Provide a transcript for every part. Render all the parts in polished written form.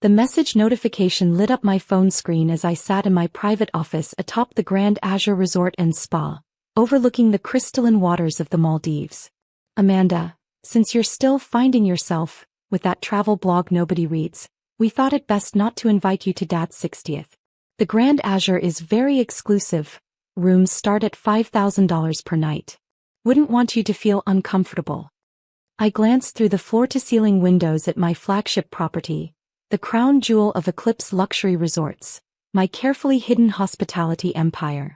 The message notification lit up my phone screen as I sat in my private office atop the Grand Azure Resort and Spa, overlooking the crystalline waters of the Maldives. Amanda, since you're still finding yourself with that travel blog nobody reads, we thought it best not to invite you to Dad's 60th. The Grand Azure is very exclusive. Rooms start at $5,000 per night. Wouldn't want you to feel uncomfortable. I glanced through the floor-to-ceiling windows at my flagship property, the crown jewel of Eclipse Luxury Resorts, my carefully hidden hospitality empire.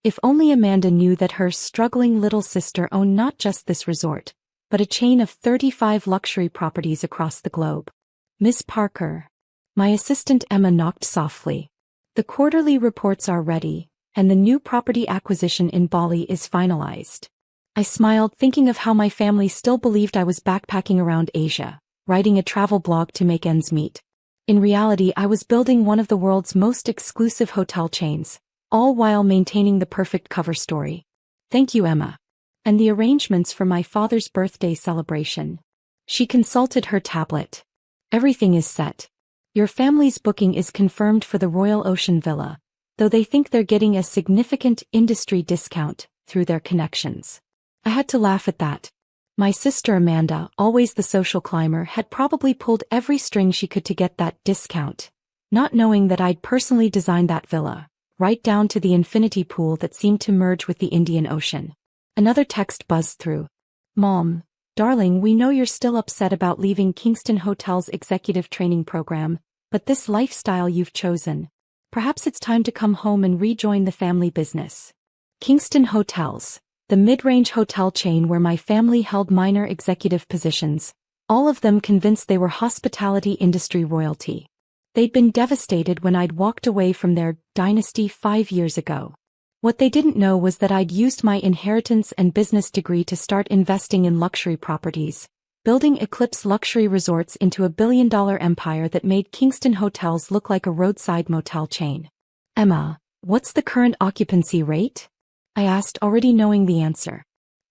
If only Amanda knew that her struggling little sister owned not just this resort, but a chain of 35 luxury properties across the globe. Miss Parker. My assistant Emma knocked softly. The quarterly reports are ready, and the new property acquisition in Bali is finalized. I smiled, thinking of how my family still believed I was backpacking around Asia, writing a travel blog to make ends meet. In reality, I was building one of the world's most exclusive hotel chains, all while maintaining the perfect cover story. Thank you, Emma. And the arrangements for my father's birthday celebration. She consulted her tablet. Everything is set. Your family's booking is confirmed for the Royal Ocean Villa, though they think they're getting a significant industry discount through their connections. I had to laugh at that. My sister Amanda, always the social climber, had probably pulled every string she could to get that discount, not knowing that I'd personally designed that villa, right down to the infinity pool that seemed to merge with the Indian Ocean. Another text buzzed through. Mom, darling, we know you're still upset about leaving Kingston Hotel's executive training program, but this lifestyle you've chosen. Perhaps it's time to come home and rejoin the family business. Kingston Hotels, the mid-range hotel chain where my family held minor executive positions, all of them convinced they were hospitality industry royalty. They'd been devastated when I'd walked away from their dynasty 5 years ago. What they didn't know was that I'd used my inheritance and business degree to start investing in luxury properties, building Eclipse Luxury Resorts into a billion-dollar empire that made Kingston Hotels look like a roadside motel chain. Emma, what's the current occupancy rate? I asked, already knowing the answer.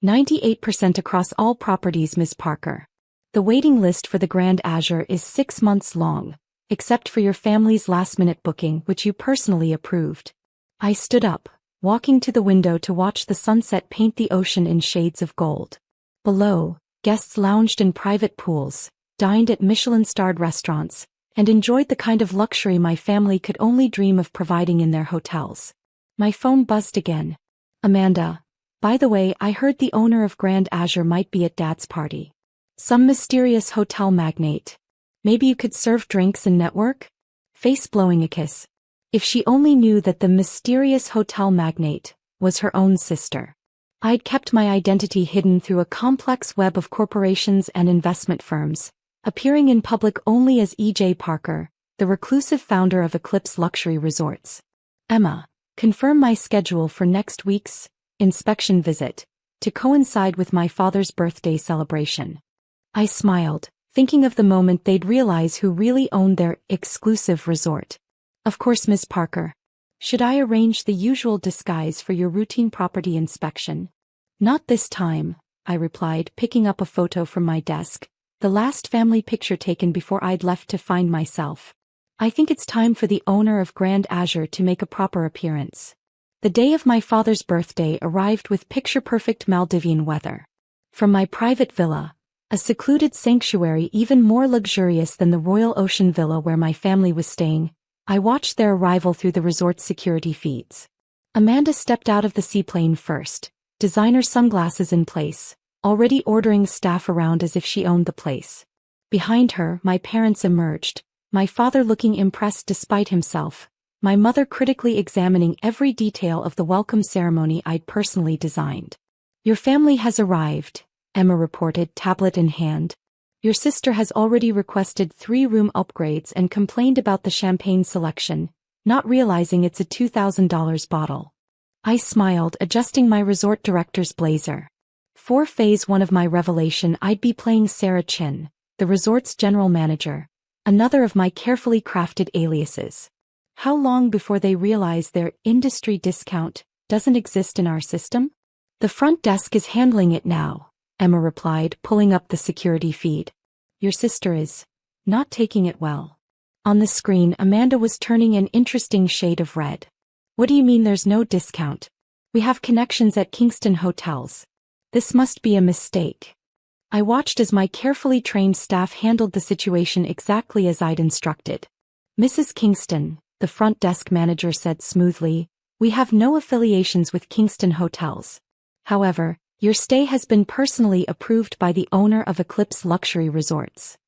98% across all properties, Ms. Parker. The waiting list for the Grand Azure is 6 months long, except for your family's last-minute booking, which you personally approved. I stood up, walking to the window to watch the sunset paint the ocean in shades of gold. Below, guests lounged in private pools, dined at Michelin-starred restaurants, and enjoyed the kind of luxury my family could only dream of providing in their hotels. My phone buzzed again. Amanda, by the way, I heard the owner of Grand Azure might be at Dad's party. Some mysterious hotel magnate. Maybe you could serve drinks and network? Face blowing a kiss. If she only knew that the mysterious hotel magnate was her own sister. I'd kept my identity hidden through a complex web of corporations and investment firms, appearing in public only as E.J. Parker, the reclusive founder of Eclipse Luxury Resorts. Emma, confirm my schedule for next week's inspection visit, to coincide with my father's birthday celebration. I smiled, thinking of the moment they'd realize who really owned their exclusive resort. Of course, Miss Parker. Should I arrange the usual disguise for your routine property inspection? Not this time, I replied, picking up a photo from my desk, the last family picture taken before I'd left to find myself. I think it's time for the owner of Grand Azure to make a proper appearance. The day of my father's birthday arrived with picture-perfect Maldivian weather. From my private villa, a secluded sanctuary even more luxurious than the Royal Ocean Villa where my family was staying, I watched their arrival through the resort's security feeds. Amanda stepped out of the seaplane first, designer sunglasses in place, already ordering staff around as if she owned the place. Behind her, my parents emerged, my father looking impressed despite himself, my mother critically examining every detail of the welcome ceremony I'd personally designed. Your family has arrived, Emma reported, tablet in hand. Your sister has already requested 3-room upgrades and complained about the champagne selection, not realizing it's a $2,000 bottle. I smiled, adjusting my resort director's blazer. For phase 1 of my revelation, I'd be playing Sarah Chin, the resort's general manager, another of my carefully crafted aliases. How long before they realize their industry discount doesn't exist in our system? The front desk is handling it now, Emma replied, pulling up the security feed. Your sister is not taking it well. On the screen, Amanda was turning an interesting shade of red. What do you mean there's no discount? We have connections at Kingston Hotels. This must be a mistake. I watched as my carefully trained staff handled the situation exactly as I'd instructed. Mrs. Kingston, the front desk manager said smoothly, we have no affiliations with Kingston Hotels. However, your stay has been personally approved by the owner of Eclipse Luxury Resorts.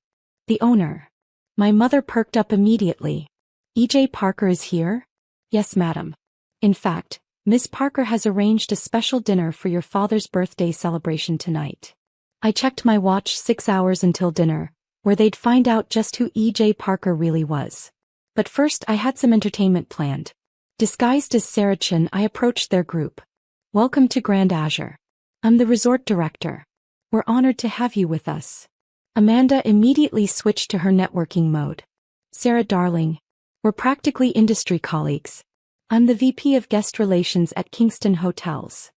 The owner? My mother perked up immediately. E.J. Parker is here? Yes, madam. In fact, Miss Parker has arranged a special dinner for your father's birthday celebration tonight. I checked my watch 6 hours until dinner, where they'd find out just who E.J. Parker really was. But first I had some entertainment planned. Disguised as Sarah Chin, I approached their group. Welcome to Grand Azure. I'm the resort director. We're honored to have you with us. Amanda immediately switched to her networking mode. Sarah darling, we're practically industry colleagues. I'm the VP of Guest Relations at Kingston Hotels.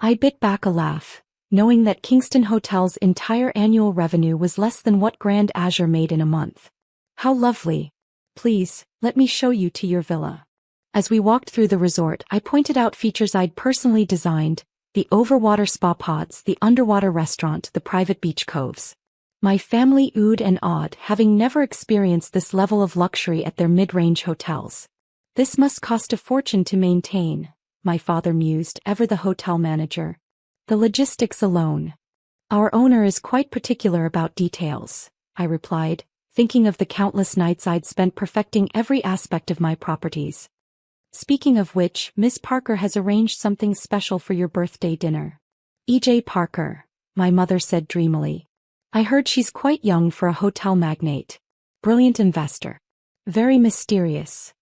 I bit back a laugh, knowing that Kingston Hotels' entire annual revenue was less than what Grand Azure made in a month. How lovely. Please, let me show you to your villa. As we walked through the resort, I pointed out features I'd personally designed, the overwater spa pods, the underwater restaurant, the private beach coves. My family oohed and awed, having never experienced this level of luxury at their mid-range hotels. This must cost a fortune to maintain, my father mused, ever the hotel manager. The logistics alone. Our owner is quite particular about details, I replied, thinking of the countless nights I'd spent perfecting every aspect of my properties. Speaking of which, Miss Parker has arranged something special for your birthday dinner. E.J. Parker, my mother said dreamily. I heard she's quite young for a hotel magnate. Brilliant investor. Very mysterious.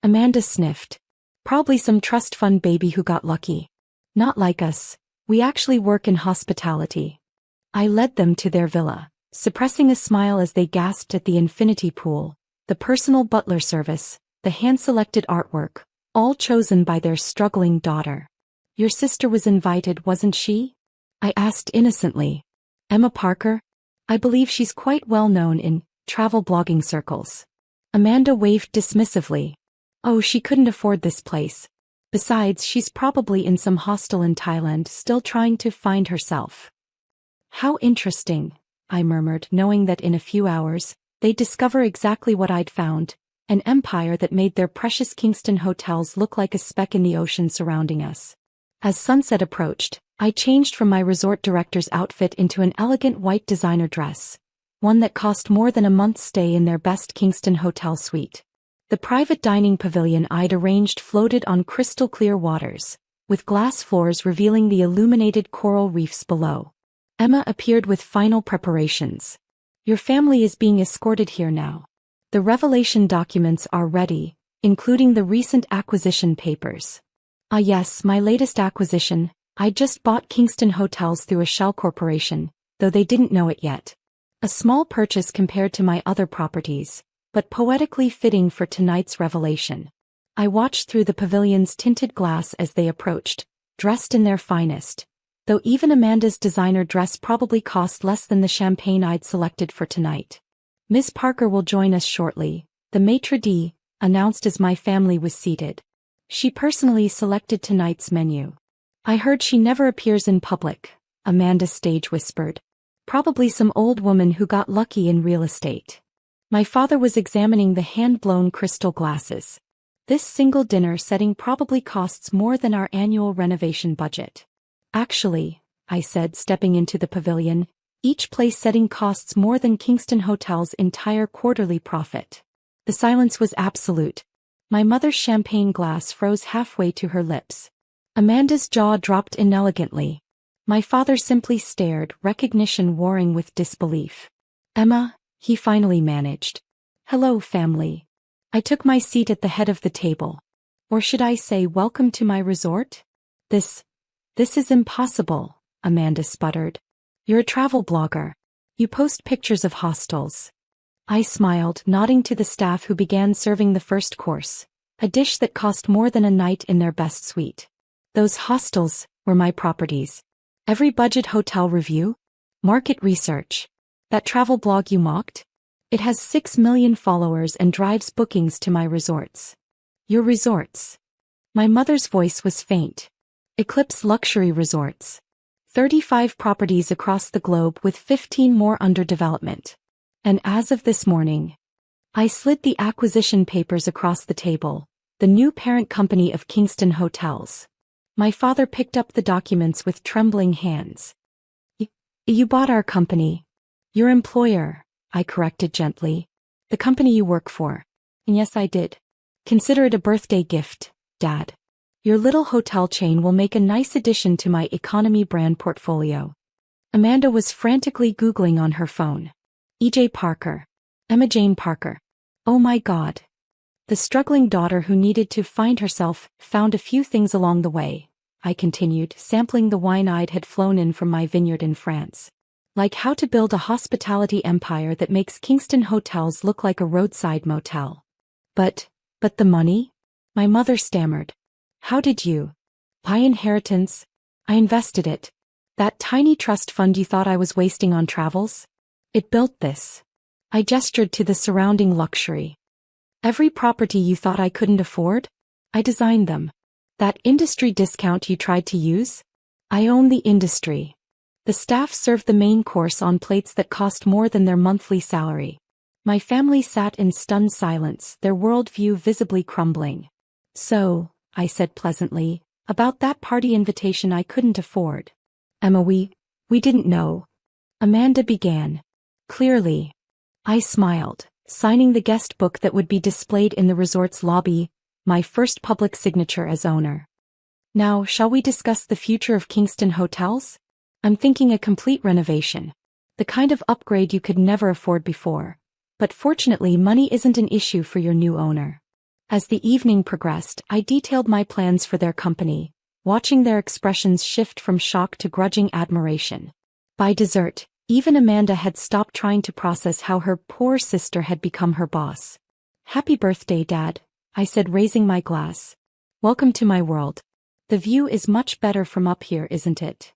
Amanda sniffed. Probably some trust fund baby who got lucky. Not like us. We actually work in hospitality. I led them to their villa, suppressing a smile as they gasped at the infinity pool, the personal butler service, the hand-selected artwork, all chosen by their struggling daughter. Your sister was invited, wasn't she? I asked innocently. Emma Parker? I believe she's quite well known in travel blogging circles. Amanda waved dismissively. Oh, she couldn't afford this place. Besides, she's probably in some hostel in Thailand still trying to find herself. How interesting, I murmured, knowing that in a few hours, they'd discover exactly what I'd found, an empire that made their precious Kingston hotels look like a speck in the ocean surrounding us. As sunset approached, I changed from my resort director's outfit into an elegant white designer dress, one that cost more than a month's stay in their best Kingston hotel suite. The private dining pavilion I'd arranged floated on crystal-clear waters, with glass floors revealing the illuminated coral reefs below. Emma appeared with final preparations. Your family is being escorted here now. The revelation documents are ready, including the recent acquisition papers. Ah yes, my latest acquisition. I just bought Kingston Hotels through a shell corporation, though they didn't know it yet. A small purchase compared to my other properties, but poetically fitting for tonight's revelation. I watched through the pavilion's tinted glass as they approached, dressed in their finest, though even Amanda's designer dress probably cost less than the champagne I'd selected for tonight. Miss Parker will join us shortly, the maitre d' announced as my family was seated. She personally selected tonight's menu. I heard she never appears in public, Amanda stage whispered. Probably some old woman who got lucky in real estate. My father was examining the hand-blown crystal glasses. This single dinner setting probably costs more than our annual renovation budget. Actually, I said, stepping into the pavilion, each place setting costs more than Kingston Hotel's entire quarterly profit. The silence was absolute. My mother's champagne glass froze halfway to her lips. Amanda's jaw dropped inelegantly. My father simply stared, recognition warring with disbelief. Emma, he finally managed. Hello, family. I took my seat at the head of the table. Or should I say, welcome to my resort? This is impossible, Amanda sputtered. You're a travel blogger. You post pictures of hostels. I smiled, nodding to the staff who began serving the first course, a dish that cost more than a night in their best suite. Those hostels were my properties. Every budget hotel review? Market research. That travel blog you mocked? It has 6 million followers and drives bookings to my resorts. Your resorts? My mother's voice was faint. Eclipse Luxury Resorts. 35 properties across the globe with 15 more under development. And as of this morning, I slid the acquisition papers across the table, the new parent company of Kingston Hotels. My father picked up the documents with trembling hands. You bought our company. Your employer, I corrected gently. The company you work for. And yes, I did. Consider it a birthday gift, Dad. Your little hotel chain will make a nice addition to my economy brand portfolio. Amanda was frantically Googling on her phone. E.J. Parker. Emma Jane Parker. Oh my God. The struggling daughter who needed to find herself found a few things along the way, I continued, sampling the wine I had flown in from my vineyard in France. Like how to build a hospitality empire that makes Kingston Hotels look like a roadside motel. But the money? My mother stammered. How did you? By inheritance. I invested it. That tiny trust fund you thought I was wasting on travels? It built this. I gestured to the surrounding luxury. Every property you thought I couldn't afford? I designed them. That industry discount you tried to use? I own the industry. The staff served the main course on plates that cost more than their monthly salary. My family sat in stunned silence, their worldview visibly crumbling. So, I said pleasantly, about that party invitation I couldn't afford. Emma, we didn't know. Amanda began. Clearly. I smiled, signing the guest book that would be displayed in the resort's lobby, my first public signature as owner. Now, shall we discuss the future of Kingston Hotels? I'm thinking a complete renovation. The kind of upgrade you could never afford before. But fortunately, money isn't an issue for your new owner. As the evening progressed, I detailed my plans for their company, watching their expressions shift from shock to grudging admiration. By dessert, even Amanda had stopped trying to process how her poor sister had become her boss. Happy birthday, Dad, I said, raising my glass. Welcome to my world. The view is much better from up here, isn't it?